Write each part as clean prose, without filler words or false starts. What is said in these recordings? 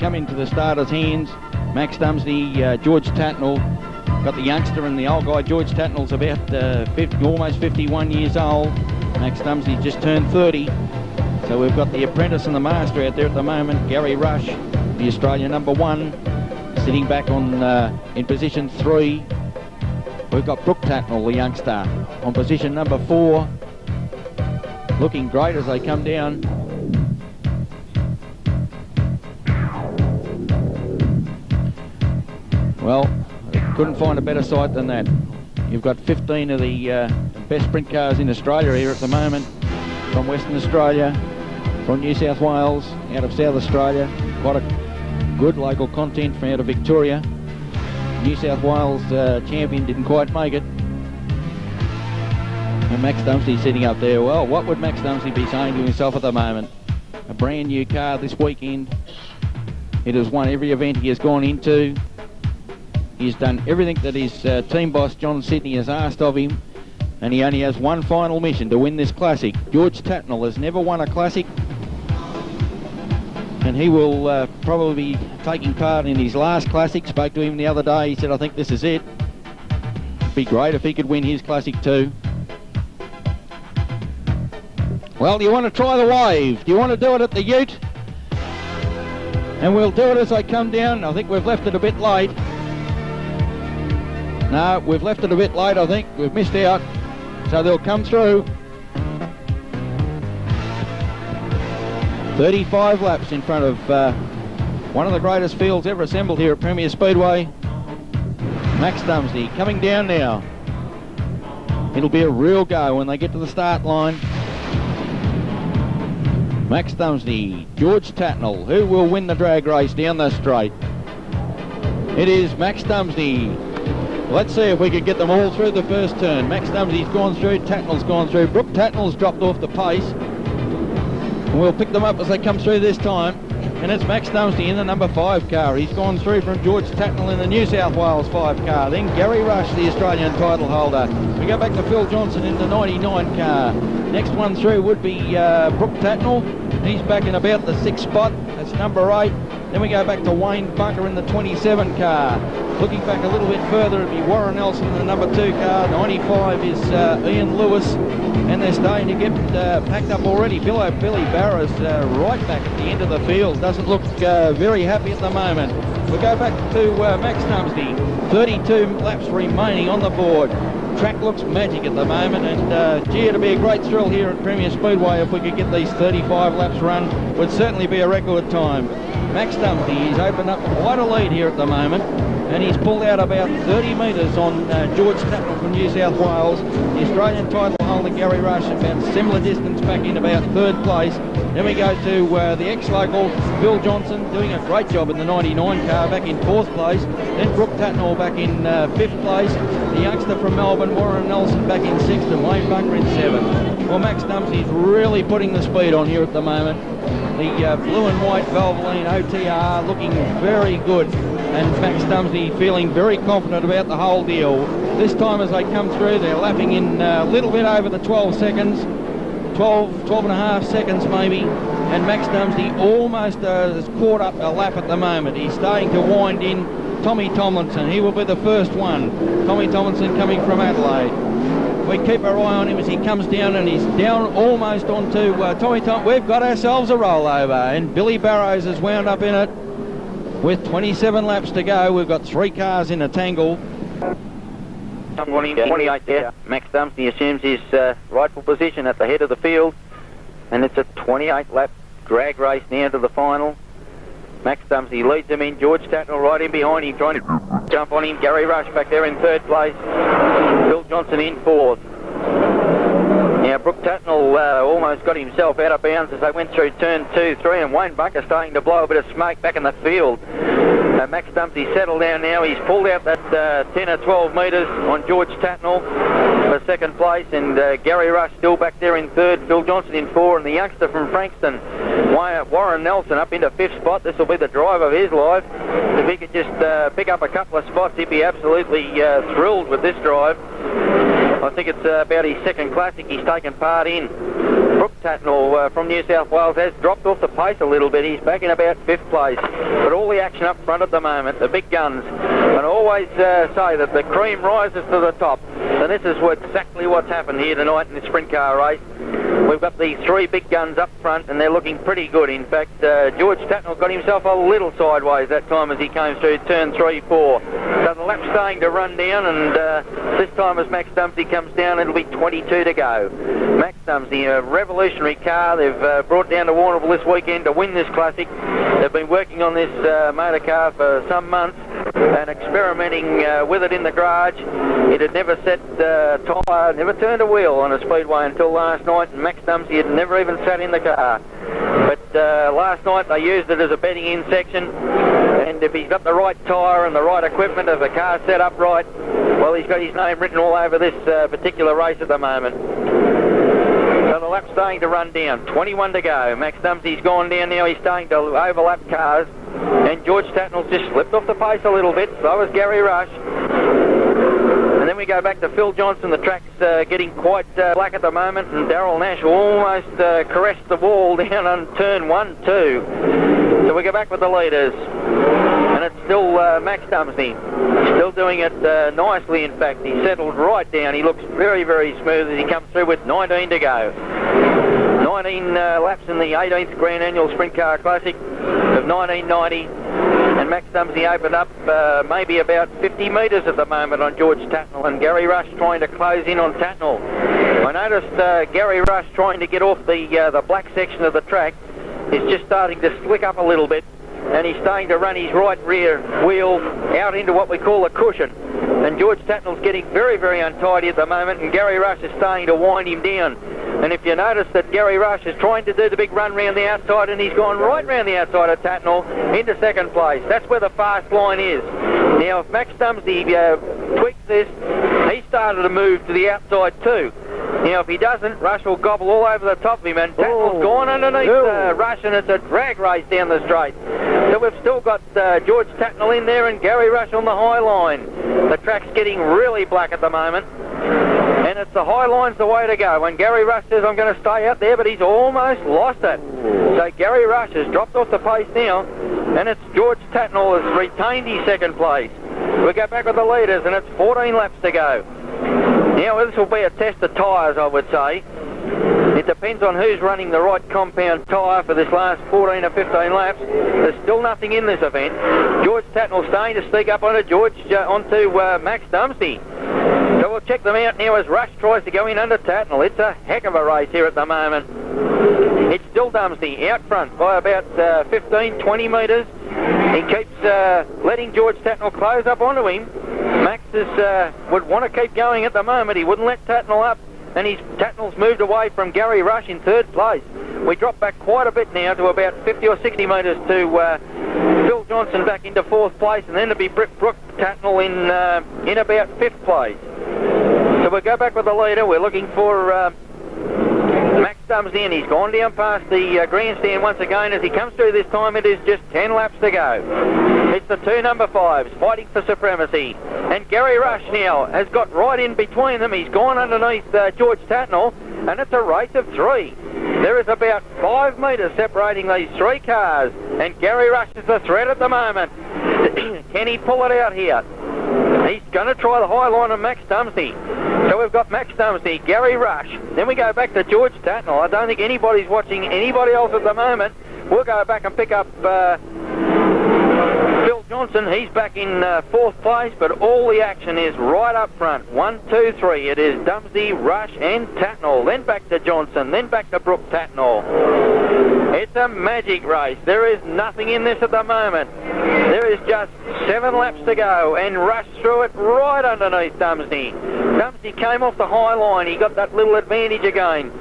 come into the starter's hands. Max Dumsney, George Tatnall, got the youngster and the old guy. George Tatnall's about almost 51 years old. Max Dumsney just turned 30. So we've got the apprentice and the master out there at the moment. Gary Rush, the Australian #1, sitting back on in position 3. We've got Brooke Tatnall, the youngster, on position number 4. Looking great as they come down. Well, couldn't find a better sight than that. You've got 15 of the best sprint cars in Australia here at the moment, from Western Australia, from New South Wales, out of South Australia. Quite a good local content from out of Victoria. New South Wales champion didn't quite make it. And Max Dumsney sitting up there. Well, what would Max Dumsney be saying to himself at the moment? A brand new car this weekend. It has won every event he has gone into. He's done everything that his team boss John Sidney has asked of him, and he only has one final mission: to win this classic. George Tatnall has never won a classic, and he will probably be taking part in his last classic. Spoke to him the other day. He said, I think this is it. It'd be great if he could win his classic too. Well, do you want to try the wave? Do you want to do it at the Ute? And we'll do it as they come down. I think we've left it a bit late. No, we've left it a bit late, I think. We've missed out. So they'll come through. 35 laps in front of one of the greatest fields ever assembled here at Premier Speedway. Max Dumsney coming down now. It'll be a real go when they get to the start line. Max Dumsney, George Tatnall, who will win the drag race down the straight? It is Max Dumsney. Let's see if we can get them all through the first turn. Max Dumsney's gone through, Tatnall's gone through, Brooke Tatnall's dropped off the pace. And we'll pick them up as they come through this time. And it's Max Dumsney in the number 5 car. He's gone through from George Tatnall in the New South Wales 5 car. Then Gary Rush, the Australian title holder. We go back to Phil Johnson in the 99 car. Next one through would be Brooke Tatnall. He's back in about the 6th spot. That's number 8. Then we go back to Wayne Bunker in the 27 car. Looking back a little bit further, it'd be Warren Nelson in the number 2 car. 95 is Ian Lewis. And they're starting to get packed up already. Billy Barra's right back at the end of the field. Doesn't look very happy at the moment. We go back to Max Dumsney. 32 laps remaining on the board. Track looks magic at the moment, and gee, it'd be a great thrill here at Premier Speedway if we could get these 35 laps run. Would certainly be a record time. Max Dumsney, he's opened up quite a lead here at the moment, and he's pulled out about 30 metres on George Tatnall from New South Wales. The Australian title holder Gary Rush about similar distance back in about 3rd place. Then we go to the ex-local Phil Johnson doing a great job in the 99 car back in 4th place. Then Brooke Tatnall back in 5th place. The youngster from Melbourne, Warren Nelson, back in 6th, and Wayne Bunker in 7th. Well, Max Dumsney's really putting the speed on here at the moment. The blue and white Valvoline OTR looking very good, and Max Dumsney feeling very confident about the whole deal. This time as they come through, they're lapping in a little bit over the 12 seconds, 12 and a half seconds maybe, and Max Dumsney almost has caught up a lap at the moment. He's starting to wind in Tommy Tomlinson. He will be the first one. Tommy Tomlinson coming from Adelaide. We keep our eye on him as he comes down, and he's down almost onto Tommy Tomlinson. We've got ourselves a rollover, and Billy Barrows has wound up in it with 27 laps to go. We've got 3 cars in a tangle. 28 there. Max Dumsney assumes his rightful position at the head of the field, and it's a 28 lap drag race now to the final. Max Dumsney leads him in. George Tatnall right in behind him, trying to jump on him. Gary Rush back there in 3rd place. Phil Johnson in 4th. Now Brooke Tatnall almost got himself out of bounds as they went through turn 2, 3, and Wayne Bunker starting to blow a bit of smoke back in the field. Max Dumsney settled down now. He's pulled out that 10 or 12 metres on George Tatnall for 2nd place, and Gary Rush still back there in 3rd, Phil Johnson in 4, and the youngster from Frankston, Warren Nelson, up into 5th spot. This will be the drive of his life. If he could just pick up a couple of spots, he'd be absolutely thrilled with this drive. I think it's about his 2nd classic he's taken part in. Brooke Tatnall from New South Wales has dropped off the pace a little bit. He's back in about 5th place. But all the action up front at the moment, the big guns. And I always say that the cream rises to the top. And this is exactly what's happened here tonight in the sprint car race. We've got the 3 big guns up front and they're looking pretty good. In fact, George Tatnall got himself a little sideways that time as he came through turn 3, 4. So the lap's starting to run down, and this time as Max Dumsey comes down, it'll be 22 to go. Max Dumsey, a revolutionary car. They've brought down to Warrnambool this weekend to win this classic. They've been working on this motor car for some months and experimenting with it in the garage. It had never set tyre, never turned a wheel on a speedway until last night, and Max Dumsey had never even sat in the car. But last night they used it as a bedding-in section, and if he's got the right tyre and the right equipment, if the car's set up right, well, he's got his name written all over this particular race at the moment. So the lap's starting to run down. 21 to go. Max Dumsey's gone down now. He's starting to overlap cars. And George Tatnall's just slipped off the pace a little bit. So has Gary Rush. And then we go back to Phil Johnson. The track's getting quite black at the moment. And Darryl Nash almost caressed the wall down on turn 1, 2. So we go back with the leaders. And it's still Max Dumsey. Still doing it nicely, in fact. He settled right down. He looks very, very smooth as he comes through with 19 to go. 19 laps in the 18th Grand Annual Sprint Car Classic of 1990. And Max Dumsey opened up maybe about 50 metres at the moment on George Tatnall, and Gary Rush trying to close in on Tatnall. I noticed Gary Rush trying to get off the black section of the track. Is just starting to slick up a little bit, and he's starting to run his right rear wheel out into what we call a cushion. And George Tatnall's getting very, very untidy at the moment, and Gary Rush is starting to wind him down. And if you notice that Gary Rush is trying to do the big run round the outside, and he's gone right round the outside of Tatnall into 2nd place. That's where the fast line is. Now, if Max Dumsey tweaks this, he started to move to the outside too. Now, if he doesn't, Rush will gobble all over the top of him, and Tatnall's gone underneath Rush, and it's a drag race down the straight. So we've still got George Tatnall in there and Gary Rush on the high line. The track's getting really black at the moment, and it's the high line's the way to go. And Gary Rush says, I'm going to stay up there, but he's almost lost it. So Gary Rush has dropped off the pace now, and it's George Tatnall has retained his 2nd place. We go back with the leaders, and it's 14 laps to go. Now, this will be a test of tyres, I would say. It depends on who's running the right compound tyre for this last 14 or 15 laps. There's still nothing in this event. George Tatnall starting to sneak up onto Max Dumsey. So we'll check them out now as Rush tries to go in under Tatnall. It's a heck of a race here at the moment. It's still Dumsey out front by about 15, 20 metres. He keeps letting George Tatnall close up onto him. Max would want to keep going at the moment. He wouldn't let Tatnall up, and Tatnall's moved away from Gary Rush in 3rd place. We drop back quite a bit now to about 50 or 60 metres to Phil Johnson back into 4th place, and then to be Brooke Tatnall in about 5th place. So we'll go back with the leader. We're looking for Max Dumsey, and he's gone down past the grandstand once again. As he comes through this time, it is just 10 laps to go. It's the 2 number 5s fighting for supremacy. And Gary Rush now has got right in between them. He's gone underneath George Tatnall, and it's a race of 3. There is about 5 metres separating these 3 cars, and Gary Rush is the threat at the moment. Can he pull it out here? He's going to try the high line of Max Dumsey. So we've got Max Dumsey, Gary Rush. Then we go back to George Tatnall. I don't think anybody's watching anybody else at the moment. We'll go back and pick up Phil Johnson. He's back in 4th place, but all the action is right up front. 1, 2, 3. It is Dumsey, Rush and Tatnall. Then back to Johnson. Then back to Brooke Tatnall. It's a magic race. There is nothing in this at the moment. There is just 7 laps to go, and Rush threw it right underneath Dumsey. Dumsey came off the high line. He got that little advantage again.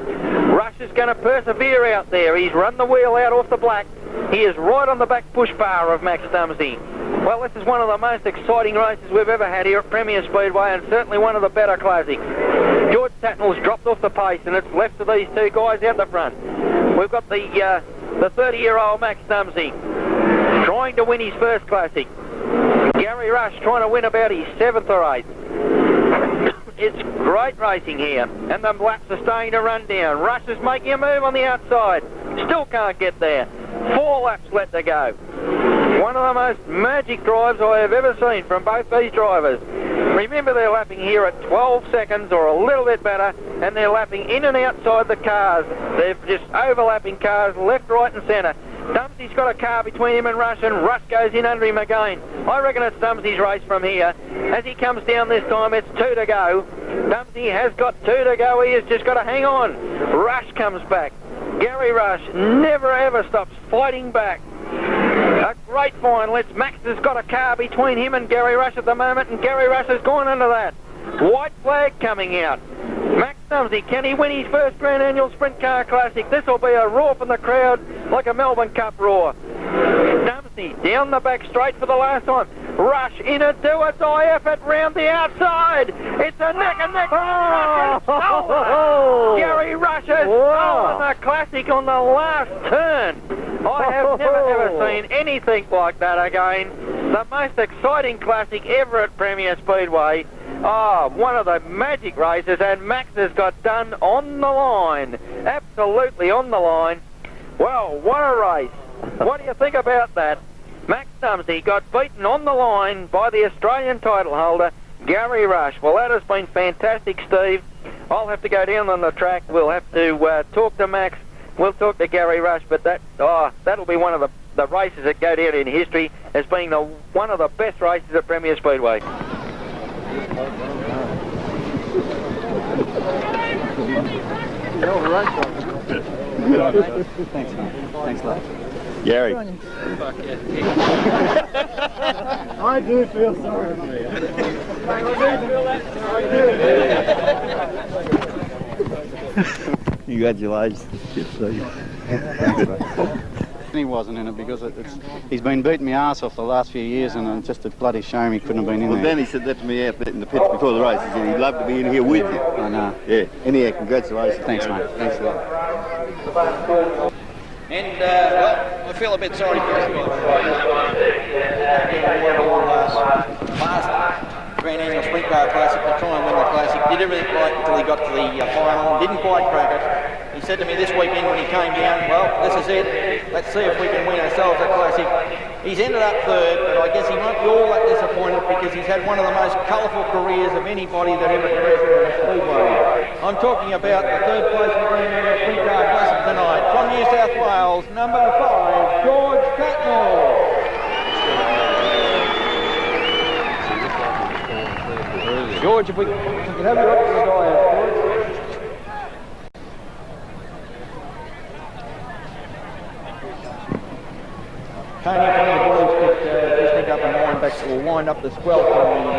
Rush is going to persevere out there. He's run the wheel out off the black. He is right on the back push bar of Max Dumsey. Well, this is one of the most exciting races we've ever had here at Premier Speedway, and certainly one of the better classics. George Tatnall's dropped off the pace, and it's left to these 2 guys out the front. We've got the 30-year-old Max Dumsey trying to win his 1st classic. Gary Rush trying to win about his 7th or 8th. it's great racing here, and the laps are starting to run down. Rush is making a move on the outside, still can't get there. 4 laps left to go. One of the most magic drives I have ever seen from both these drivers. Remember, they're lapping here at 12 seconds or a little bit better, and they're lapping in and outside the cars. They're just overlapping cars left, right and centre. Dumpsy's got a car between him and Rush goes in under him again. I reckon it's Dumpsy's race from here. As he comes down this time, it's 2 to go. Dumpsy has got 2 to go. He has just got to hang on. Rush comes back. Gary Rush never ever stops fighting back. A great final. Max has got a car between him and Gary Rush at the moment, and Gary Rush has gone under that. White flag coming out. Max Dumpsy, can he win his first Grand Annual Sprint Car Classic? This will be a roar from the crowd like a Melbourne Cup roar. Dumpsy down the back straight for the last time. Rush in a do-or-die effort round the outside. It's a neck and neck. Gary Rush has stolen the Classic on the last turn. I have never ever seen anything like that again. The most exciting Classic ever at Premier Speedway. Oh, one of the magic races, and Max has got done on the line. Absolutely on the line. Well, what a race. What do you think about that? Max Dumpsy got beaten on the line by the Australian title holder, Gary Rush. Well, that has been fantastic, Steve. I'll have to go down on the track. We'll have to talk to Max. We'll talk to Gary Rush, but that'll be one of the races that go down in history as being one of the best races at Premier Speedway. Thanks, man. Thanks a lot. Gary. I do feel sorry for you. Congratulations. He wasn't in it because he's been beating my arse off the last few years, and it's just a bloody shame he couldn't have been in there. Well, Danny said that to me out there in the pits before the race. He said he'd love to be in here with you. I know. Yeah. Anyhow, congratulations. Thanks, mate. Thanks a lot. And, well, I feel a bit sorry for him. Last Grand Annual Sprint Car Classic to try and win the Classic. Did everything right until he got to the final. Didn't quite crack it. He said to me this weekend when he came down, well, this is it. Let's see if we can win ourselves a Classic. He's ended up third, but I guess he won't be all that disappointed because he's had one of the most colourful careers of anybody that ever raced in a speedway. I'm talking about the third place in the Grand Annual Sprint Car Classic tonight. From New South Wales, number 5, George Tatnall. George, if we can have you up to the diet, George. Tony, if one of the boys could just think up and wind up the swell from the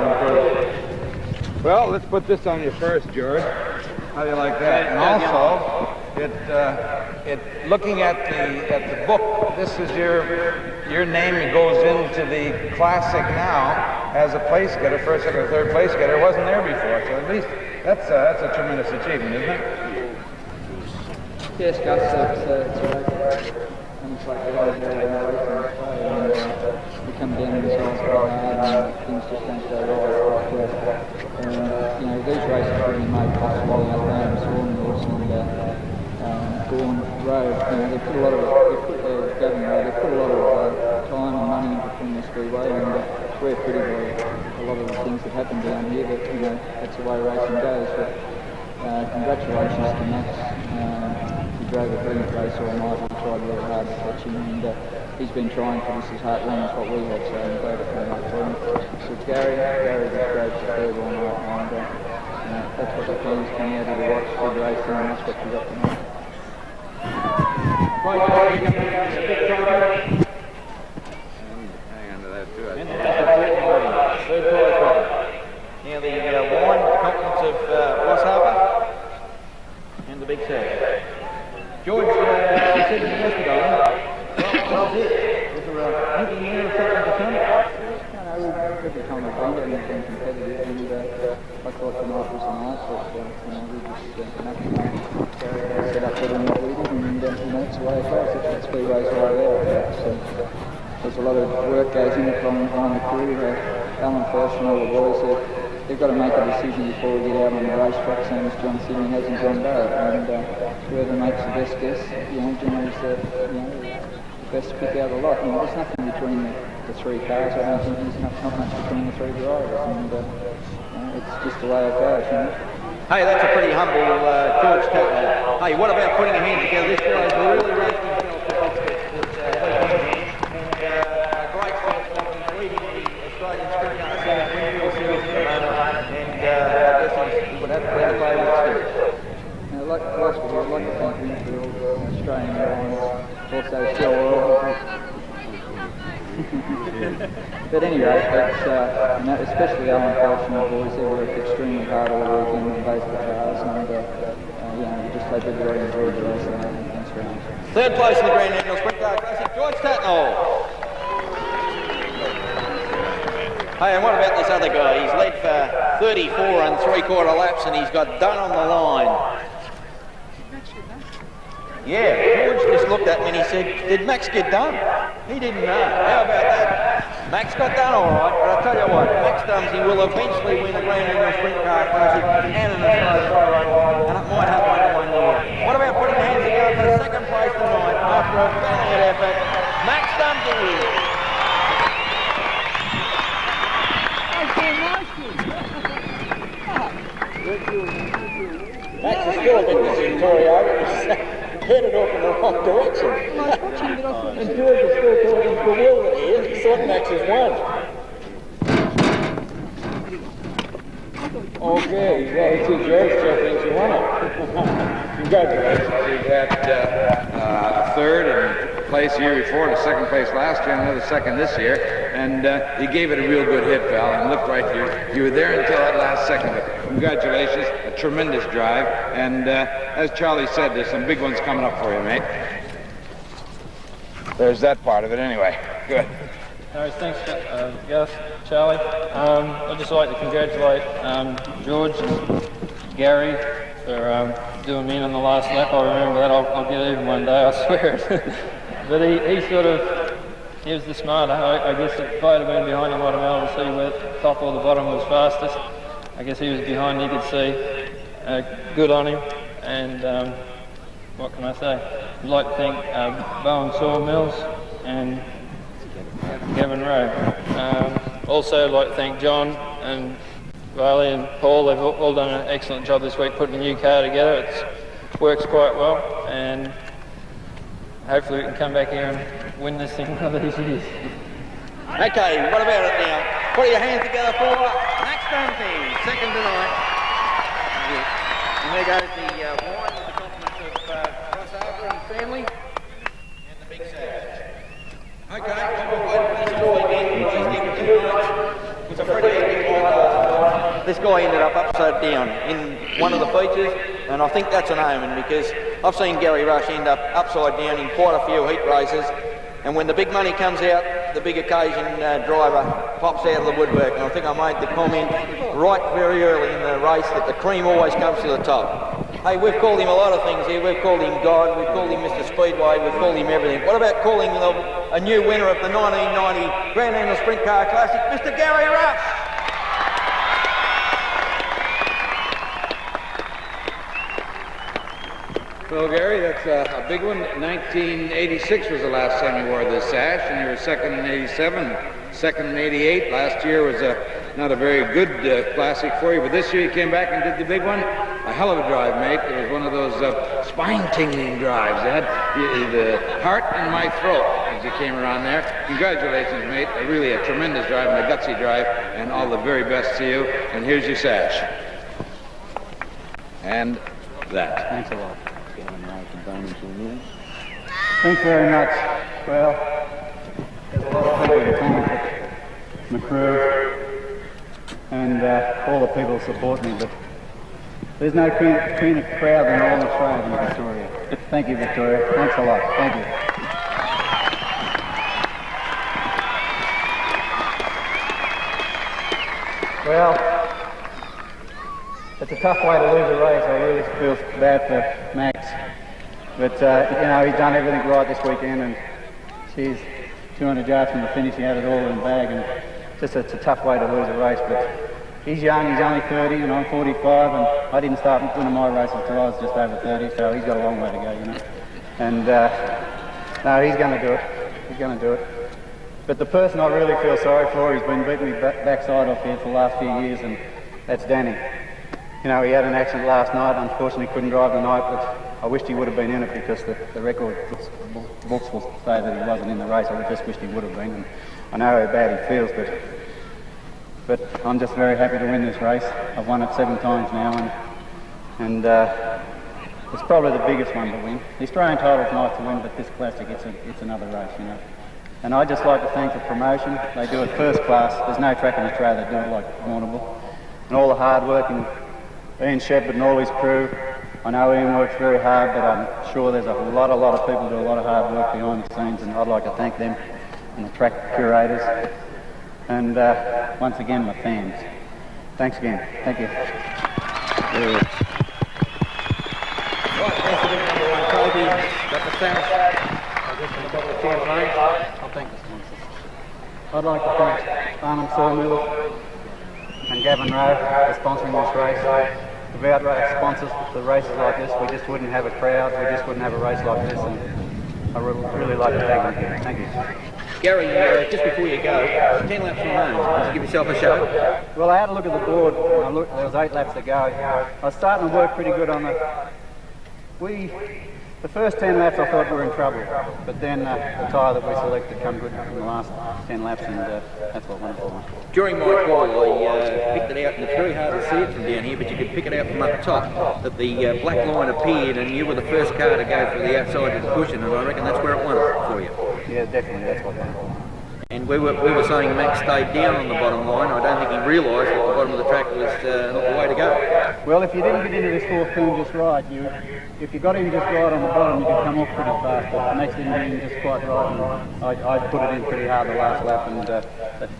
microphone. Well, let's put this on you first, George. How do you like that? And also, looking at the book, this is your name. It goes into the Classic now as a place getter, first, second, or third place getter. It wasn't there before, so at least that's a tremendous achievement, isn't it? Yes, Gus, it's right. It's like we always go and we come down to this last quite hard and things just don't go right. You know, these races have been made possible out there in Swarmless and Bourne Road. You know, they put a lot of time and money into Premier Speedway, and we're pretty by a lot of the things that happen down here. But you know, that's the way racing goes. But congratulations to Max. Drove a brilliant race all night. We tried really hard to catch him, and he's been trying for this as hard as what we have, so I'm glad it came up for him. So Gary drove the third all night, and that's what the fans come out here to watch, good racing, and that's what we got tonight. Hang on to that too. Third prize. Now the wine compliments of Ross Harbour and the Big South. George, you said yesterday, well, was it? Was there a thinking there of something to come? No, every time we've done it, we've been competitive, and I thought tonight was nice, but we just nothing set up better than what we did, and it's the way it goes. That's Speedway's way there. There's a lot of work goes in it behind the crew. Alan First and all the boys, they've got to make a decision before we get out on the racetrack, same as John Sydney has and John Barrett. And whoever makes the best guess, generally is the best pick out of the lot. There's nothing between the three cars. I don't think there's not much between the three drivers, and it's just the way it goes. Hey, that's a pretty humble George Tatlow. Hey, what about putting a hand together? This guy's really raised himself to biscuits. A great sportsman. He's leading the Australian Sprint Car Series, Winfield Series at the moment, and I guess he would have better favourites too. Like philosophy, I'd like to thank Winfield, Australian Airlines, also Shell Oil. But anyway, it's, especially Alan Felsh and the boys, they worked extremely hard all weekend on both the cars, and we just hope everybody enjoyed the race. Thanks very much. Third place in the Grand National Sprint Car Classic, George Tatlow. Hey, and what about this other guy? He's led for 34 3/4 laps, and he's got done on the line. Yeah, George just looked at me and he said, "Did Max get done?" He didn't know. How about that? Max got done all right, but I'll tell you what, Max Dumsey will eventually win a Grand National Sprint Car Classic and an Australian, and it might happen in 1 year. What about putting hands together for second place tonight after a valiant effort? Max Dumsey. Max is still a bit disoriented. Headed off in the wrong direction. And George is still talking bewildered here. He thought Max has won. Okay, well, it's George thinks you won it. Congratulations. He got third and place the year before, and a second place last year, and another second this year. And he gave it a real good hit, pal, and looked right here. You were there until that last second. But congratulations, a tremendous drive. And as Charlie said, there's some big ones coming up for you, mate. There's that part of it anyway. Good. All right, thanks, Gus, Charlie. I'd just like to congratulate George and Gary for doing me in on the last lap. I remember that. I'll get even one day, I swear it. But he was the smarter. I guess if I had been behind him, I'd have been able to see where the top or the bottom was fastest. I guess he was behind, you could see. Good on him. And what can I say? I'd like to thank Bowen Sawmills and Gavin Rowe. Also, I'd like to thank John and Riley and Paul. They've all done an excellent job this week putting a new car together. It works quite well, and hopefully we can come back here and win this thing one of these years. Okay, what about it now? Put your hands together for Max Dumsey, second tonight. And there goes the wine with the compliments of Crossover and family, and the big sage. Okay, we'll wait for this all again. These next 2 nights was a pretty epic one. This guy ended up upside down in one of the features, and I think that's an omen because I've seen Gary Rush end up upside down in quite a few heat races, and when the big money comes out, the big occasion driver pops out of the woodwork. And I think I made the comment right very early in the race that the cream always comes to the top. Hey, we've called him a lot of things here. We've called him God, we've called him Mr. Speedway, we've called him everything. What about calling a new winner of the 1990 Grand National Sprint Car Classic, Mr. Gary Rush? Well, Gary, that's a big one. 1986 was the last time you wore this sash, and you were second in 87, second in 88. Last year was not a very good classic for you, but this year you came back and did the big one. A hell of a drive, mate. It was one of those spine-tingling drives. It had the heart in my throat as you came around there. Congratulations, mate. Really a tremendous drive and a gutsy drive, and all the very best to you. And here's your sash. And that. Thanks a lot. Thanks very much. Well, there's a lot of people to thank, my crew and all the people who support me, but there's no cleaner crowd than all Australia than Victoria. Thank you, Victoria. Thanks a lot. Thank you. Well, it's a tough way to lose a race. I really feel bad for Max. But, he's done everything right this weekend, and she's 200 yards from the finish. He had it all in the bag, and it's a tough way to lose a race. But he's young, he's only 30 and I'm 45, and I didn't start winning my races until I was just over 30, so he's got a long way to go, you know. And no, he's going to do it. He's going to do it. But the person I really feel sorry for, he's been beating me backside off here for the last few years, and that's Danny. You know, he had an accident last night, unfortunately couldn't drive the night, but I wished he would have been in it because the record books will say that he wasn't in the race. I just wished he would have been, and I know how bad he feels, but I'm just very happy to win this race. I've won it 7 times now, and it's probably the biggest one to win. The Australian title's nice to win, but this classic, it's another race, you know. And I'd just like to thank the promotion. They do it first class. There's no track in Australia that do it like Warrnambool. And all the hard work, and Ian Shepherd and all his crew. I know Ian works very hard, but I'm sure there's a lot of people do a lot of hard work behind the scenes, and I'd like to thank them and the track curators. And once again, my fans. Thanks again. Thank you. Right, incident number 1, Toby, got the sound. I'll get some couple of champagne. I'll thank the sponsors. I'd like to thank Farnham Sawmill and Gavin Rowe for sponsoring this race. Without sponsors for races like this, we just wouldn't have a crowd, we just wouldn't have a race like this, and I really like to thank them. Thank you. Gary, just before you go, 10 laps remaining. Did you give yourself a show? Well, I had a look at the board, and there was 8 laps to go. I was starting to work pretty good on the first 10 laps I thought we were in trouble, but then the tyre that we selected come good in the last 10 laps, and that's what won it for me. During my call, I picked it out, and it's very hard to see it from down here, but you could pick it out from up top, that the black line appeared, and you were the first car to go for the outside of the cushion, and I reckon that's where it won for you. Yeah, definitely, that's what won it for me. And we were saying Max stayed down on the bottom line. I don't think he realised that the bottom of the track was not the way to go. Well, if you didn't get into this fourth turn just right, if you got in just right on the bottom, you could come off pretty fast, but Max didn't get in just quite right, and I put it in pretty hard the last lap, and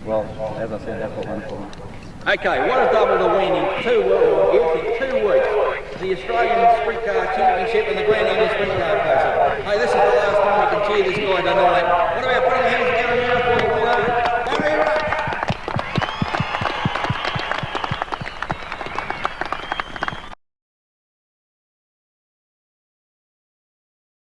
well, as I said, that's what won it for me. Okay, what a double to win in 2 weeks. The Australian Sprint Car Championship and the Grand Angus Sprint Car Classic. Hey, this is the last time we can cheer this guy tonight.